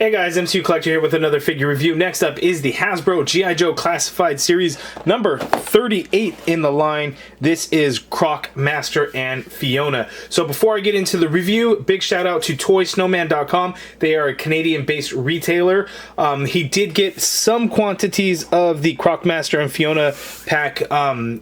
Hey guys, MCU Collector here with another figure review. Next up is the Hasbro G.I. Joe Classified Series number 38 in the line. This is Croc Master and Fiona. So before I get into the review, big shout out to ToySnowman.com. They are a Canadian-based retailer. He did get some quantities of the Croc Master and Fiona pack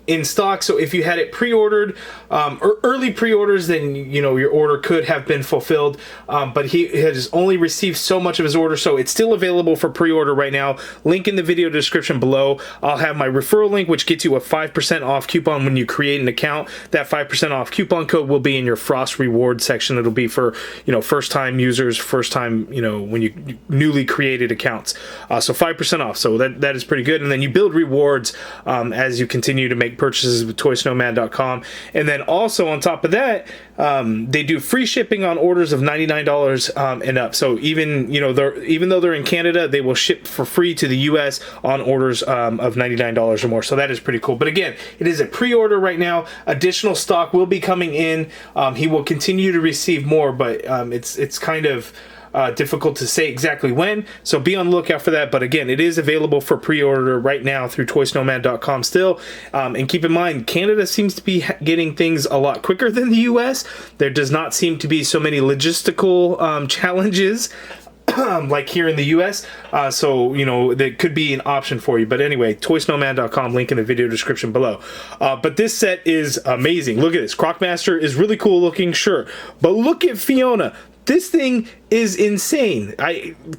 in stock. So if you had it pre-ordered or early pre-orders, then you know your order could have been fulfilled. But he has only received so much of his order, so it's still available for pre-order right now. Link in the video description below. I'll have my referral link, which gets you a 5% off coupon when you create an account. That 5% off coupon code will be in your Frost reward section. It'll be for, you know, first-time users, first-time, you know, when you newly created accounts. So 5% off. So that is pretty good. And then you build rewards as you continue to make purchases with ToySnowman.com. And then also on top of that, they do free shipping on orders of $99 and up. So even, you know, even though they're in Canada, they will ship for free to the US on orders of $99 or more. So that is pretty cool. But again, it is a pre-order right now. Additional stock will be coming in. He will continue to receive more, but it's kind of difficult to say exactly when, so be on the lookout for that. But again, it is available for pre-order right now through ToySnowman.com still. And keep in mind, Canada seems to be getting things a lot quicker than the US. There does not seem to be so many logistical challenges like here in the US, so you know that could be an option for you. But anyway, ToySnowman.com, link in the video description below. But this set is amazing. Look at this. Crocmaster is really cool looking, sure, but look at Fiona. This thing is insane.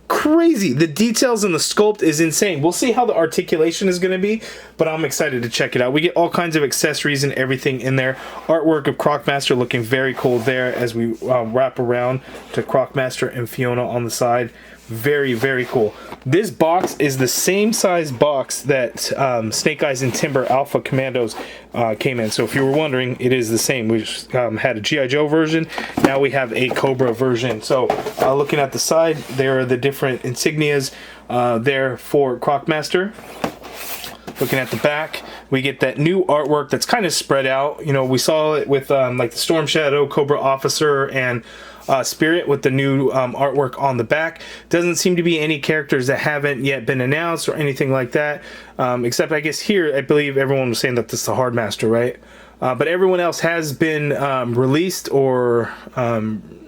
Crazy. The details and the sculpt is insane. We'll see how the articulation is going to be, but I'm excited to check it out. We get all kinds of accessories and everything in there. Artwork of Crocmaster looking very cool there as we wrap around to Crocmaster and Fiona on the side. Very, very cool. This box is the same size box that Snake Eyes and Timber Alpha Commandos came in. So if you were wondering, it is the same. We just, had a G.I. Joe version. Now we have a Cobra version. So looking at the side, there are the different insignias there for Crocmaster. Looking at the back, we get that new artwork that's kind of spread out. You know, we saw it with like the Storm Shadow, Cobra Officer, and Spirit with the new artwork on the back. Doesn't seem to be any characters that haven't yet been announced or anything like that. Except I guess here, I believe everyone was saying that this is the Hard Master, right? But everyone else has been released or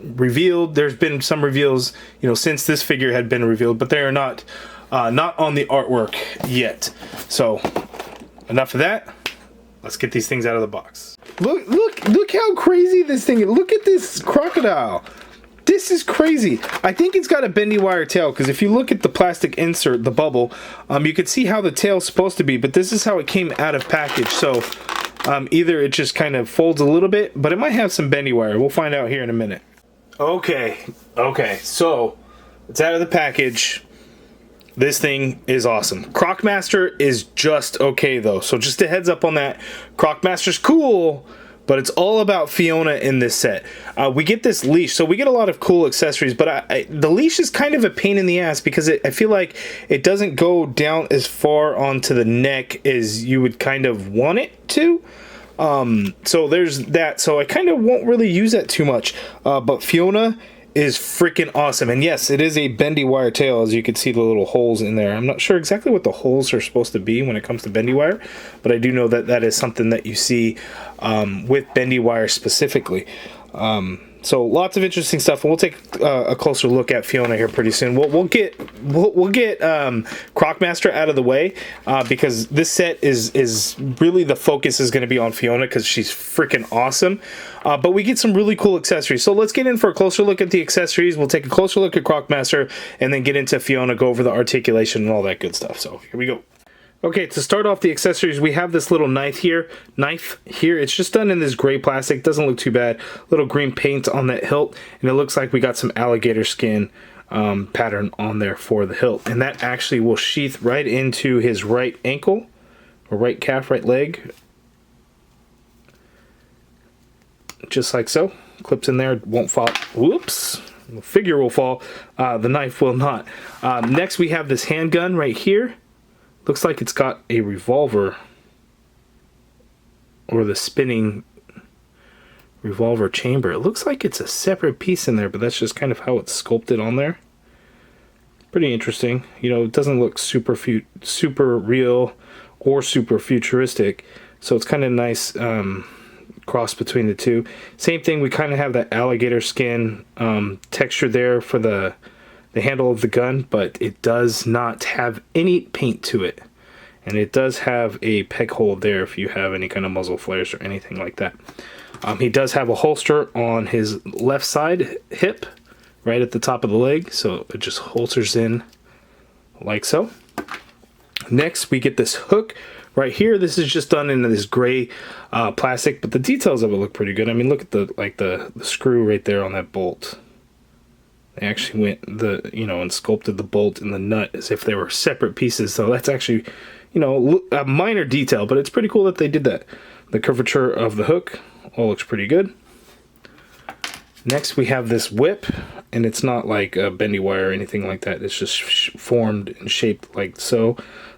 revealed. There's been some reveals, you know, since this figure had been revealed, but they are not on the artwork yet. So enough of that. Let's get these things out of the box. Look how crazy this thing is. Look at this crocodile. This is crazy. I think it's got a bendy wire tail, because if you look at the plastic insert, the bubble, you can see how the tail's supposed to be, but this is how it came out of package. So either it just kind of folds a little bit, but it might have some bendy wire. We'll find out here in a minute. Okay, so it's out of the package. This thing is awesome. Crocmaster is just okay though, so just a heads up on that. Crocmaster's cool, but it's all about Fiona in this set. We get this leash, so we get a lot of cool accessories, but the leash is kind of a pain in the ass because I feel like it doesn't go down as far onto the neck as you would kind of want it to. So there's that, so I kind of won't really use that too much, but Fiona is freaking awesome. And yes, it is a bendy wire tail, as you can see the little holes in there. I'm not sure exactly what the holes are supposed to be when it comes to bendy wire, but I do know that that is something that you see with bendy wire specifically. So lots of interesting stuff, and we'll take a closer look at Fiona here pretty soon. We'll get Crocmaster out of the way because this set is really the focus is going to be on Fiona because she's freaking awesome. But we get some really cool accessories. So let's get in for a closer look at the accessories. We'll take a closer look at Crocmaster and then get into Fiona, go over the articulation and all that good stuff. So here we go. Okay, to start off the accessories, we have this little knife here. It's just done in this gray plastic. Doesn't look too bad. Little green paint on that hilt, and it looks like we got some alligator skin pattern on there for the hilt. And that actually will sheath right into his right ankle, or right calf, right leg. Just like so. Clips in there, won't fall. Whoops. The figure will fall. The knife will not. Next, we have this handgun right here. Looks like it's got a revolver, or the spinning revolver chamber. It looks like it's a separate piece in there, but that's just kind of how it's sculpted on there. Pretty interesting. You know, it doesn't look super real or super futuristic, so it's kind of nice cross between the two. Same thing, we kind of have that alligator skin texture there for the handle of the gun, but it does not have any paint to it. And it does have a peg hole there if you have any kind of muzzle flares or anything like that. He does have a holster on his left side hip, right at the top of the leg, so it just holsters in like so. Next, we get this hook right here. This is just done in this gray plastic, but the details of it look pretty good. I mean, look at the screw right there on that bolt. They actually went and sculpted the bolt and the nut as if they were separate pieces. So that's actually, a minor detail, but it's pretty cool that they did that. The curvature of the hook all looks pretty good. Next, we have this whip, and it's not like a bendy wire or anything like that. It's just formed and shaped like so.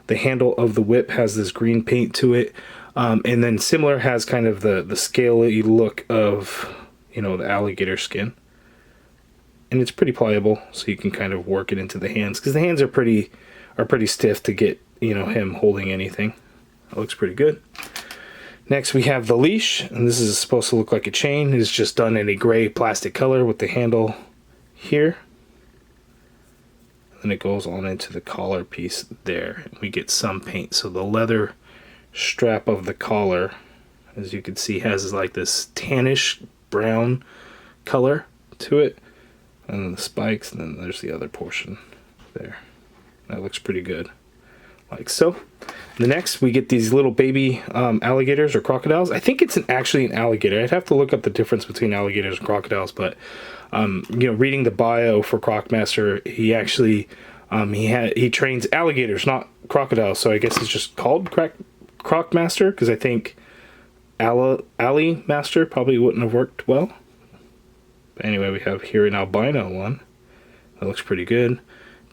The handle of the whip has this green paint to it, and then similar has kind of the scaly look of, the alligator skin. And it's pretty pliable, so you can kind of work it into the hands, because the hands are pretty stiff to get, him holding anything. That looks pretty good. Next, we have the leash, and this is supposed to look like a chain. It's just done in a gray plastic color with the handle here. And it goes on into the collar piece there. We get some paint. So the leather strap of the collar, as you can see, has like this tannish brown color to it. And then the spikes, and then there's the other portion there. That looks pretty good. Like so. The next, we get these little baby alligators or crocodiles. I think it's actually an alligator. I'd have to look up the difference between alligators and crocodiles, but reading the bio for Croc Master, he actually he trains alligators, not crocodiles. So I guess it's just called Croc Master, because I think Alley Master probably wouldn't have worked well. But anyway, we have here an albino one. That looks pretty good.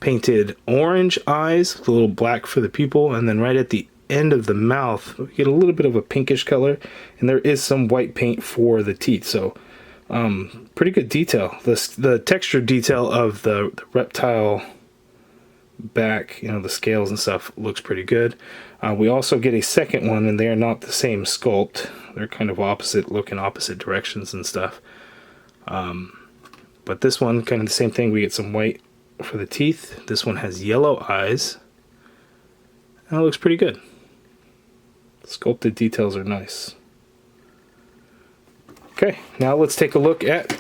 Painted orange eyes with a little black for the pupil, and then right at the end of the mouth we get a little bit of a pinkish color, and there is some white paint for the teeth. So pretty good detail. The texture detail of the reptile back, the scales and stuff, looks pretty good. We also get a second one, and they are not the same sculpt. They're kind of opposite directions and stuff. But this one, kind of the same thing. We get some white for the teeth. This one has yellow eyes, and it looks pretty good. Sculpted details are nice. Okay, now let's take a look at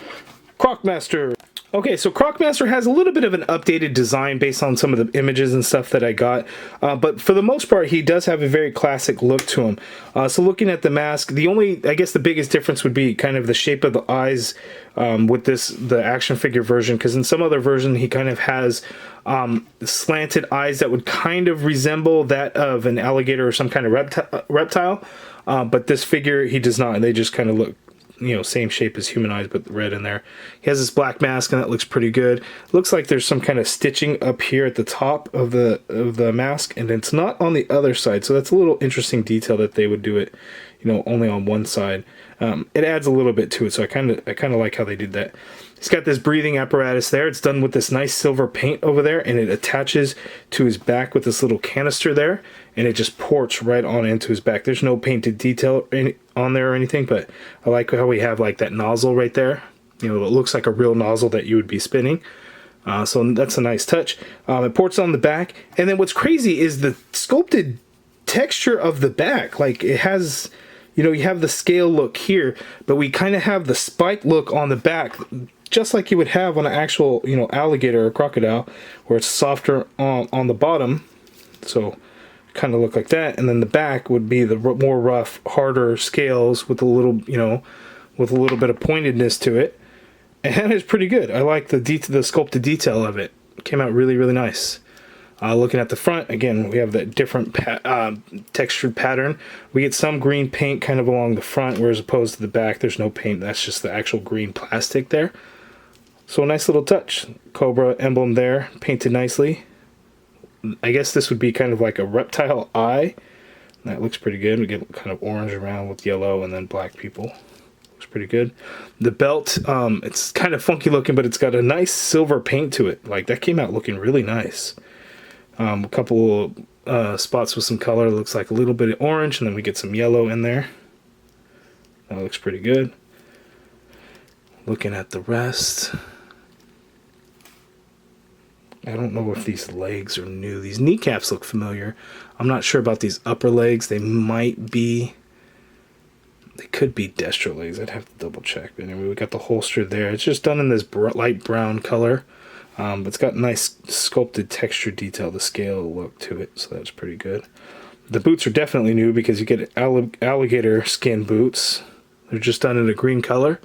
Croc Master. Okay, so Croc Master has a little bit of an updated design based on some of the images and stuff that I got, but for the most part, he does have a very classic look to him. So looking at the mask, I guess the biggest difference would be kind of the shape of the eyes with the action figure version, because in some other version, he kind of has slanted eyes that would kind of resemble that of an alligator or some kind of reptile, but this figure, he does not. They just kind of look, same shape as human eyes, but red in there. He has this black mask, and that looks pretty good. Looks like there's some kind of stitching up here at the top of the mask, and it's not on the other side. So that's a little interesting detail that they would do it, only on one side. It adds a little bit to it, so I kind of like how they did that. He's got this breathing apparatus there. It's done with this nice silver paint over there, and it attaches to his back with this little canister there, and it just ports right on into his back. There's no painted detail on there or anything, but I like how we have like that nozzle right there. It looks like a real nozzle that you would be spinning. So that's a nice touch. It ports on the back, and then what's crazy is the sculpted texture of the back. Like, it has, you have the scale look here, but we kind of have the spike look on the back, just like you would have on an actual, alligator or crocodile, where it's softer on the bottom. So kind of look like that, and then the back would be the more rough, harder scales with a little, with a little bit of pointedness to it. And that is pretty good. I like the sculpted detail of it. It came out really, really nice. Looking at the front, again, we have that different textured pattern. We get some green paint kind of along the front, whereas opposed to the back, there's no paint. That's just the actual green plastic there. So a nice little touch. Cobra emblem there, painted nicely. I guess this would be kind of like a reptile eye. That looks pretty good. We get kind of orange around with yellow and then black people. Looks pretty good. The belt, it's kind of funky looking, but it's got a nice silver paint to it. Like, that came out looking really nice. A couple spots with some color. It looks like a little bit of orange, and then we get some yellow in there. That looks pretty good. Looking at the rest, I don't know if these legs are new. These kneecaps look familiar. I'm not sure about these upper legs. They might be... They could be Destro legs. I'd have to double check. But anyway, we got the holster there. It's just done in this light brown color. But it's got nice sculpted texture detail, the scale look to it. So that's pretty good. The boots are definitely new because you get alligator skin boots. They're just done in a green color.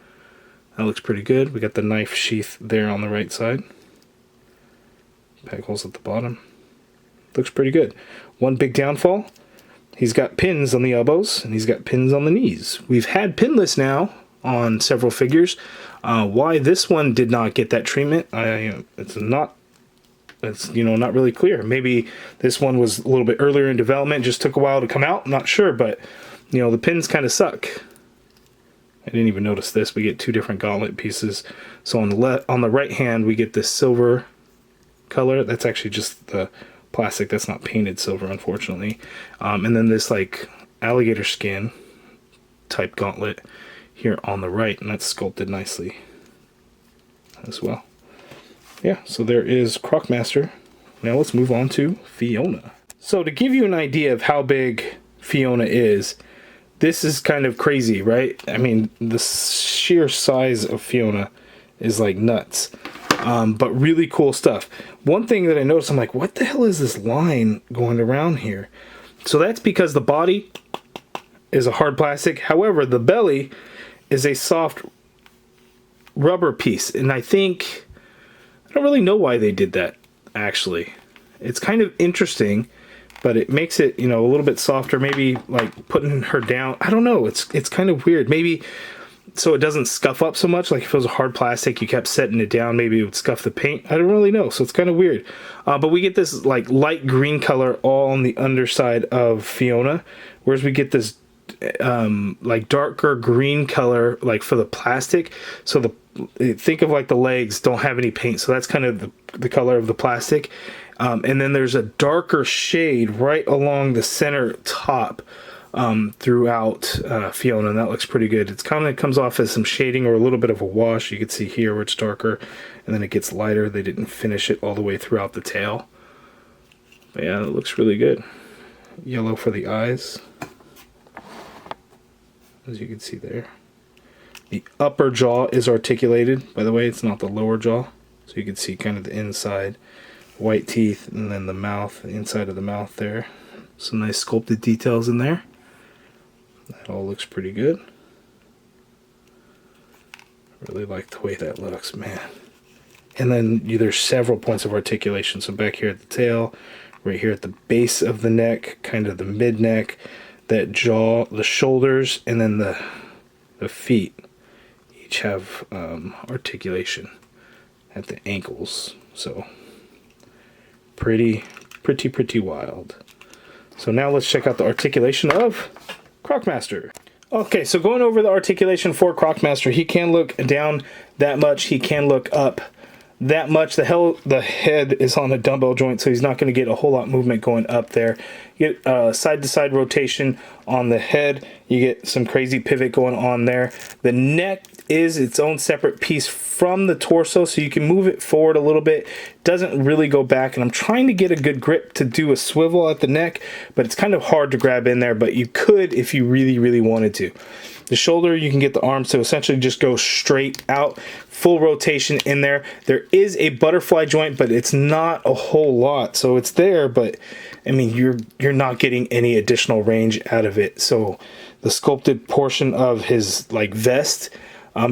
That looks pretty good. We got the knife sheath there on the right side. Peg holes at the bottom. Looks pretty good. One big downfall. He's got pins on the elbows, and he's got pins on the knees. We've had pinless now on several figures. Why this one did not get that treatment, it's not really clear. Maybe this one was a little bit earlier in development, just took a while to come out. I'm not sure, but the pins kind of suck. I didn't even notice this. We get two different gauntlet pieces. So on the right hand, we get this silver color. That's actually just the plastic. That's not painted silver, unfortunately. And then this like alligator skin type gauntlet here on the right, and that's sculpted nicely as well. Yeah, so there is Croc Master. Now let's move on to FIONA. So to give you an idea of how big FIONA is, this is kind of crazy, right? I mean, the sheer size of FIONA is like nuts. But really cool stuff. One thing that I noticed, I'm like, what the hell is this line going around here? So that's because the body is a hard plastic. However, the belly is a soft rubber piece. And I don't really know why they did that, actually. It's kind of interesting, but it makes it, a little bit softer. Maybe like putting her down. I don't know. It's kind of weird. Maybe so it doesn't scuff up so much. Like if it was a hard plastic, you kept setting it down, maybe it would scuff the paint. I don't really know. So it's kind of weird. But we get this like light green color all on the underside of FIONA, whereas we get this like darker green color like for the plastic. So think of like the legs don't have any paint. So that's kind of the color of the plastic. And then there's a darker shade right along the center top throughout FIONA, and that looks pretty good. It's kind of comes off as some shading or a little bit of a wash. You can see here where it's darker, and then it gets lighter. They didn't finish it all the way throughout the tail. But yeah, it looks really good. Yellow for the eyes, as you can see there. The upper jaw is articulated, by the way. It's not the lower jaw, so you can see kind of the inside. White teeth, and then the mouth, the inside of the mouth there. Some nice sculpted details in there. That all looks pretty good. Really like the way that looks, man. And then there's several points of articulation. So back here at the tail, right here at the base of the neck, kind of the mid-neck, that jaw, the shoulders, and then the feet each have articulation at the ankles. So pretty wild. So now let's check out the articulation of Crocmaster. Okay, so going over the articulation for Crocmaster, he can look down that much, he can look up that much. The head is on a dumbbell joint, so he's not going to get a whole lot of movement going up there. You get side-to-side rotation on the head. You get some crazy pivot going on there. The neck is its own separate piece from the torso, so you can move it forward a little bit. Doesn't really go back, and I'm trying to get a good grip to do a swivel at the neck, but it's kind of hard to grab in there, but you could if you really wanted to. The shoulder, you can get the arms to essentially just go straight out, full rotation in there. There is a butterfly joint, but it's not a whole lot. So it's there, but I mean, you're not getting any additional range out of it. So the sculpted portion of his like vest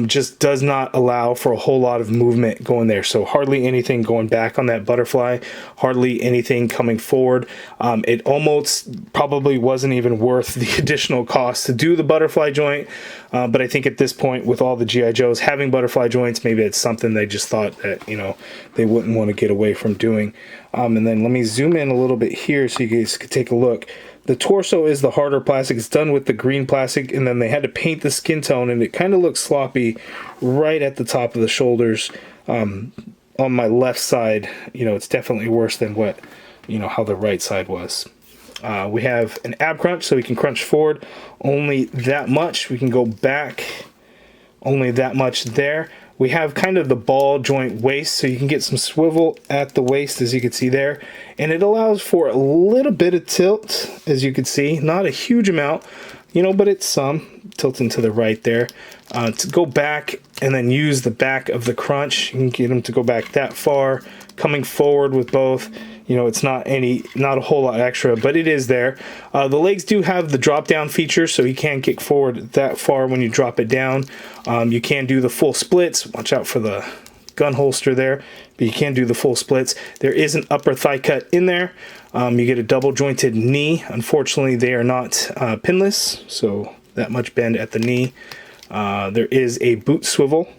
just does not allow for a whole lot of movement going there. So hardly anything going back on that butterfly, hardly anything coming forward. It almost probably wasn't even worth the additional cost to do the butterfly joint. But I think at this point, with all the G.I. Joes having butterfly joints, maybe it's something they just thought that, they wouldn't want to get away from doing. And then let me zoom in a little bit here so you guys could take a look. The torso is the harder plastic. It's done with the green plastic, and then they had to paint the skin tone, and it kind of looks sloppy right at the top of the shoulders. On my left side, you know, it's definitely worse than what, you know, how the right side was. We have an ab crunch, so we can crunch forward only that much. We can go back only that much there. We have kind of the ball joint waist, so you can get some swivel at the waist, as you can see there. And it allows for a little bit of tilt, as you can see. Not a huge amount, you know, but it's some. Tilting to the right there. To go back and then use the back of the crunch, you can get them to go back that far. Coming forward with both, you know, it's not a whole lot extra, but it is there. The legs do have the drop down feature, so you can't get forward that far when you drop it down. You can do the full splits. Watch out for the gun holster there, but you can do the full splits. There is an upper thigh cut in there. You get a double jointed knee. Unfortunately, they are not pinless, so that much bend at the knee. There is a boot swivel.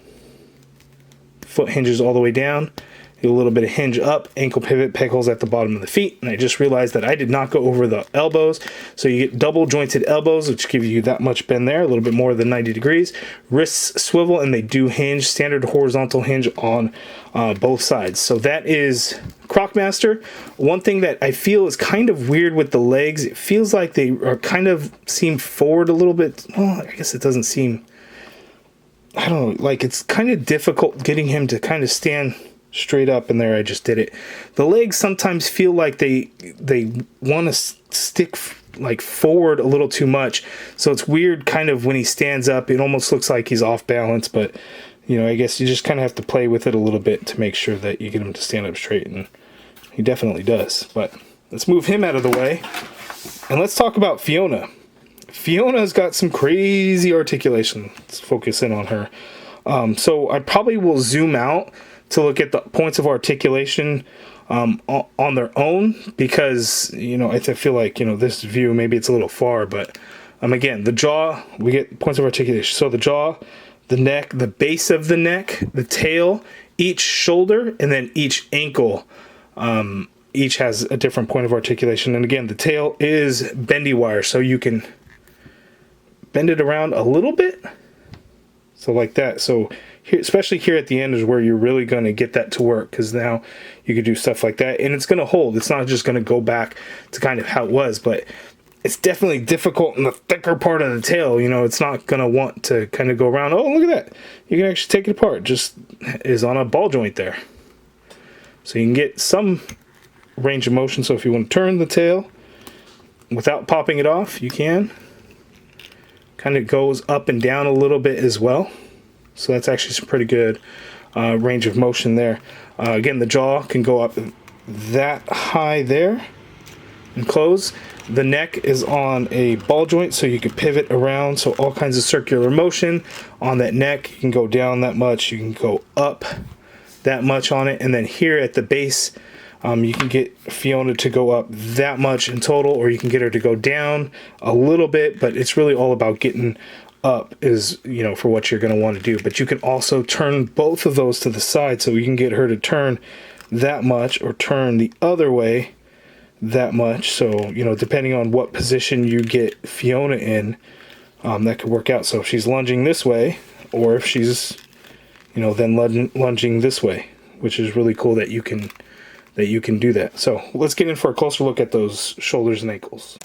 Foot hinges all the way down. A little bit of hinge up, ankle pivot, peg holes at the bottom of the feet. And I just realized that I did not go over the elbows. So you get double jointed elbows, which give you that much bend there, a little bit more than 90 degrees. Wrists swivel, and they do hinge, standard horizontal hinge on both sides. So that is Croc Master. One thing that I feel is kind of weird with the legs, it feels like they are kind of seem forward a little bit. Well, I guess it doesn't seem, I don't know, like it's kind of difficult getting him to kind of stand straight up. And there, I just did it. The legs sometimes feel like they want to stick like forward a little too much, so it's weird kind of when he stands up. It almost looks like he's off balance, but you know, I guess you just kind of have to play with it a little bit to make sure that you get him to stand up straight, and he definitely does. But let's move him out of the way, and let's talk about Fiona. Fiona's got some crazy articulation. Let's focus in on her. So I probably will zoom out to look at the points of articulation on their own, because, you know, I feel like, you know, this view, maybe it's a little far, but again, the jaw, we get points of articulation. So the jaw, the neck, the base of the neck, the tail, each shoulder, and then each ankle, each has a different point of articulation. And again, the tail is bendy wire, so you can bend it around a little bit. So like that. So here, especially here at the end, is where you're really going to get that to work, because now you can do stuff like that, and it's going to hold. It's not just going to go back to kind of how it was, but it's definitely difficult in the thicker part of the tail. You know, it's not going to want to kind of go around. Oh, look at that. You can actually take it apart. Just is on a ball joint there. So you can get some range of motion. So if you want to turn the tail without popping it off, you can. Kind of goes up and down a little bit as well. So that's actually some pretty good range of motion there. Again, the jaw can go up that high there and close. The neck is on a ball joint, so you can pivot around. So all kinds of circular motion on that neck. You can go down that much. You can go up that much on it. And then here at the base, you can get Fiona to go up that much in total, or you can get her to go down a little bit, but it's really all about getting up, is, you know, for what you're going to want to do. But you can also turn both of those to the side, so you can get her to turn that much or turn the other way that much. So, you know, depending on what position you get Fiona in, that could work out. So if she's lunging this way, or if she's, you know, then lunging this way, which is really cool that you can do that. So let's get in for a closer look at those shoulders and ankles.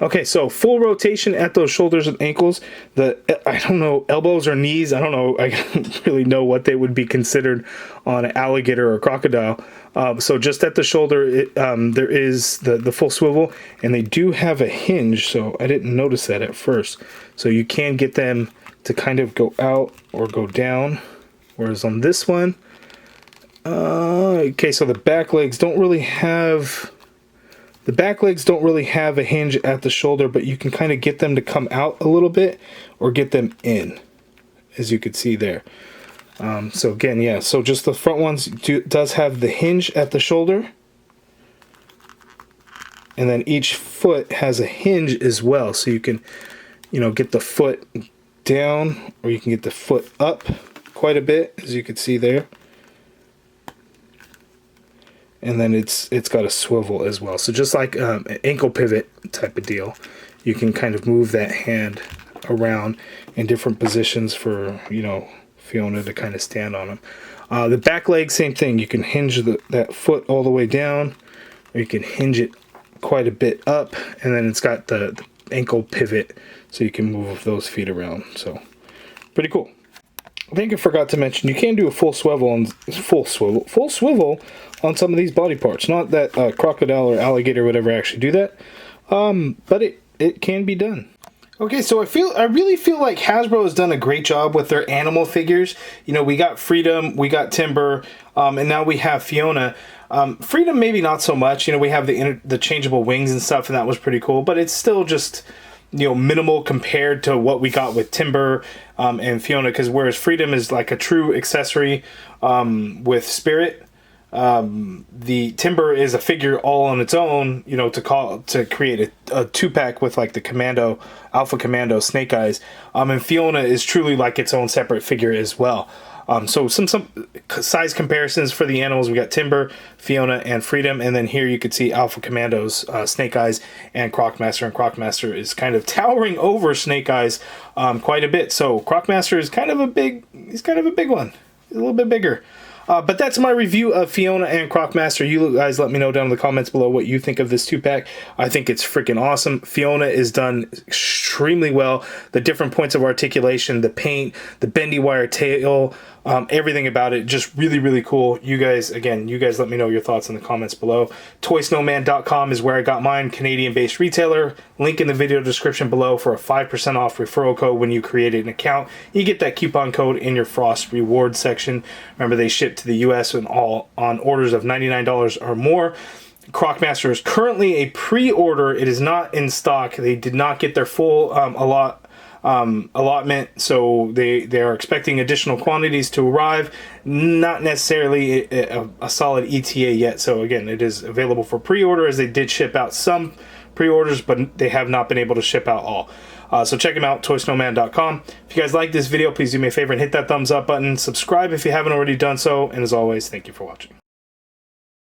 Okay, so full rotation at those shoulders and ankles. I don't know, elbows or knees, I don't know, I don't really know what they would be considered on an alligator or crocodile. So just at the shoulder, there is the full swivel, and they do have a hinge, so I didn't notice that at first. So you can get them to kind of go out or go down, whereas on this one, okay, so the back legs don't really have a hinge at the shoulder, but you can kind of get them to come out a little bit or get them in, as you can see there. So again, yeah, so just the front ones does have the hinge at the shoulder, and then each foot has a hinge as well, so you can, you know, get the foot down, or you can get the foot up quite a bit, as you can see there. and then it's got a swivel as well. So just like an ankle pivot type of deal, you can kind of move that hand around in different positions for, you know, Fiona to kind of stand on them. The back leg, same thing. You can hinge that foot all the way down, or you can hinge it quite a bit up, and then it's got the ankle pivot, so you can move those feet around. So pretty cool. I think I forgot to mention you can do a full swivel on some of these body parts. Not that crocodile or alligator would ever actually do that, but it can be done. Okay, so I really feel like Hasbro has done a great job with their animal figures. You know, we got Freedom, we got Timber, and now we have Fiona. Freedom maybe not so much. You know, we have the changeable wings and stuff, and that was pretty cool. But it's still just, you know, minimal compared to what we got with Timber and Fiona. Because whereas Freedom is like a true accessory with Spirit, the Timber is a figure all on its own, you know, to create a 2-pack with like the Alpha Commando Snake Eyes. And Fiona is truly like its own separate figure as well. So some size comparisons for the animals. We got Timber, Fiona, and Freedom, and then here you could see Alpha Commandos, Snake Eyes, and Crocmaster. And Crocmaster is kind of towering over Snake Eyes quite a bit. So Crocmaster is kind of a big one. He's a little bit bigger. But that's my review of Fiona and Crocmaster. You guys let me know down in the comments below what you think of this 2-pack. I think it's freaking awesome. Fiona is done extremely well. The different points of articulation, the paint, the bendy wire tail, everything about it, just really, really cool. You guys let me know your thoughts in the comments below. ToySnowman.com is where I got mine, Canadian-based retailer. Link in the video description below for a 5% off referral code when you create an account. You get that coupon code in your Frost Rewards section. Remember, they ship to the US and all on orders of $99 or more. Crocmaster is currently a pre-order. It is not in stock. They did not get their full allotment, so they are expecting additional quantities to arrive. Not necessarily a solid ETA yet. So again, it is available for pre-order, as they did ship out some pre-orders, but they have not been able to ship out all. So check them out, ToySnowman.com. If you guys like this video, please do me a favor and hit that thumbs up button. Subscribe if you haven't already done so. And as always, thank you for watching.